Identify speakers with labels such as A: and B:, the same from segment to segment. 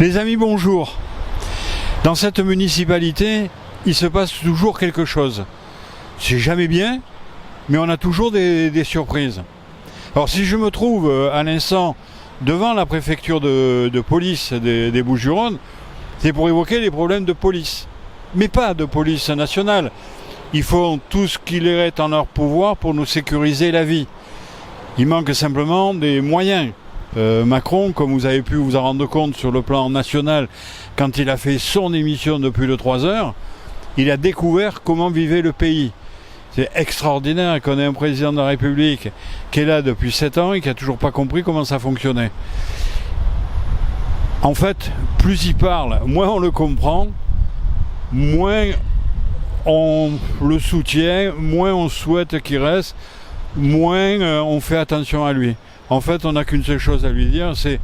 A: Les amis, bonjour. Dans cette municipalité, il se passe toujours quelque chose. C'est jamais bien, mais on a toujours des surprises. Alors si je me trouve à l'instant devant la préfecture de police des Bouches-du-Rhône, c'est pour évoquer les problèmes de police. Mais pas de police nationale. Ils font tout ce qu'il est en leur pouvoir pour nous sécuriser la vie. Il manque simplement des moyens. Macron, comme vous avez pu vous en rendre compte sur le plan national, quand il a fait son émission de plus de 3 heures, il a découvert comment vivait le pays. C'est extraordinaire qu'on ait un président de la République qui est là depuis 7 ans et qui n'a toujours pas compris comment ça fonctionnait. En fait, plus il parle, moins on le comprend, moins on le soutient, moins on souhaite qu'il reste, moins on fait attention à lui. En fait, on n'a qu'une seule chose à lui dire, c'est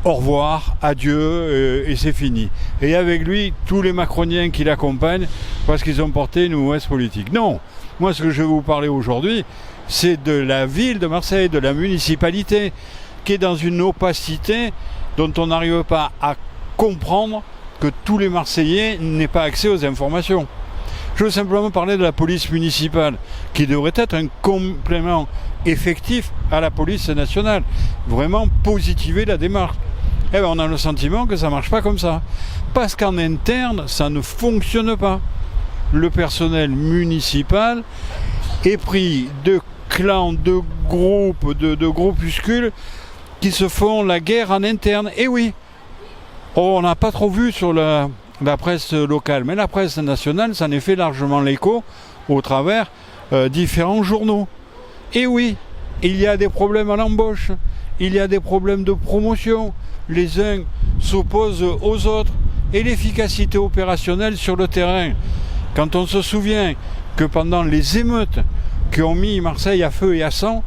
A: au revoir, adieu, et c'est fini. Et avec lui, tous les macroniens qui l'accompagnent, parce qu'ils ont porté une mauvaise politique. Non, moi ce que je vais vous parler aujourd'hui, c'est de la ville de Marseille, de la municipalité, qui est dans une opacité dont on n'arrive pas à comprendre que tous les Marseillais n'aient pas accès aux informations. Je veux simplement parler de la police municipale, qui devrait être un complément effectif à la police nationale. Vraiment positiver la démarche. Eh bien, on a le sentiment que ça ne marche pas comme ça. Parce qu'en interne, ça ne fonctionne pas. Le personnel municipal est pris de clans, de groupes, de groupuscules qui se font la guerre en interne. Et oui, on n'a pas trop vu sur la presse locale, mais la presse nationale, ça en est fait largement l'écho au travers différents journaux. Et oui, il y a des problèmes à l'embauche, il y a des problèmes de promotion, les uns s'opposent aux autres, et l'efficacité opérationnelle sur le terrain. Quand on se souvient que pendant les émeutes qui ont mis Marseille à feu et à sang,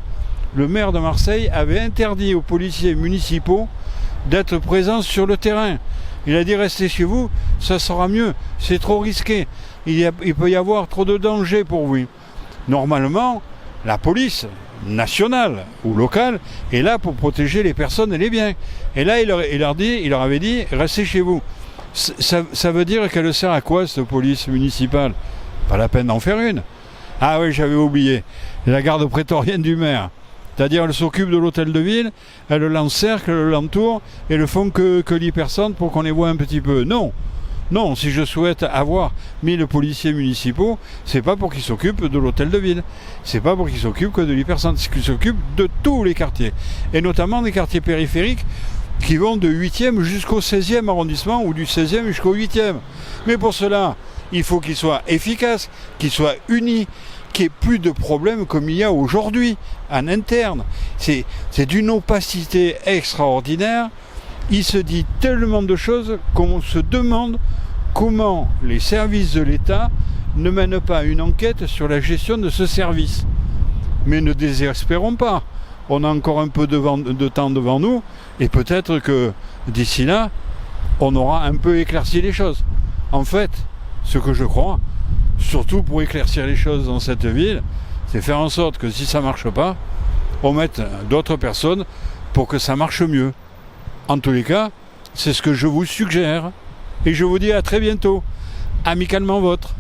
A: le maire de Marseille avait interdit aux policiers municipaux d'être présents sur le terrain. Il a dit restez chez vous, ça sera mieux, c'est trop risqué, il peut y avoir trop de danger pour vous. Normalement, la police nationale ou locale est là pour protéger les personnes et les biens. Et là, il leur avait dit restez chez vous. Ça veut dire qu'elle sert à quoi cette police municipale? Pas la peine d'en faire une. Ah oui, j'avais oublié, la garde prétorienne du maire. C'est-à-dire, elle s'occupe de l'hôtel de ville, elle l'encercle, elle l'entoure, et ne font que 10 personnes pour qu'on les voit un petit peu. Non, non, si je souhaite avoir 1000 policiers municipaux, c'est pas pour qu'ils s'occupent de l'hôtel de ville. C'est pas pour qu'ils s'occupent que de 10 personnes, c'est qu'ils s'occupent de tous les quartiers. Et notamment des quartiers périphériques qui vont de 8e jusqu'au 16e arrondissement, ou du 16e jusqu'au 8e. Mais pour cela, il faut qu'ils soient efficaces, qu'ils soient unis, qu'il n'y ait plus de problèmes comme il y a aujourd'hui, en interne. C'est d'une opacité extraordinaire. Il se dit tellement de choses qu'on se demande comment les services de l'État ne mènent pas une enquête sur la gestion de ce service. Mais ne désespérons pas. On a encore un peu de temps devant nous, et peut-être que d'ici là, on aura un peu éclairci les choses. En fait, ce que je crois, surtout pour éclaircir les choses dans cette ville, c'est faire en sorte que si ça ne marche pas, on mette d'autres personnes pour que ça marche mieux. En tous les cas, c'est ce que je vous suggère. Et je vous dis à très bientôt. Amicalement vôtre.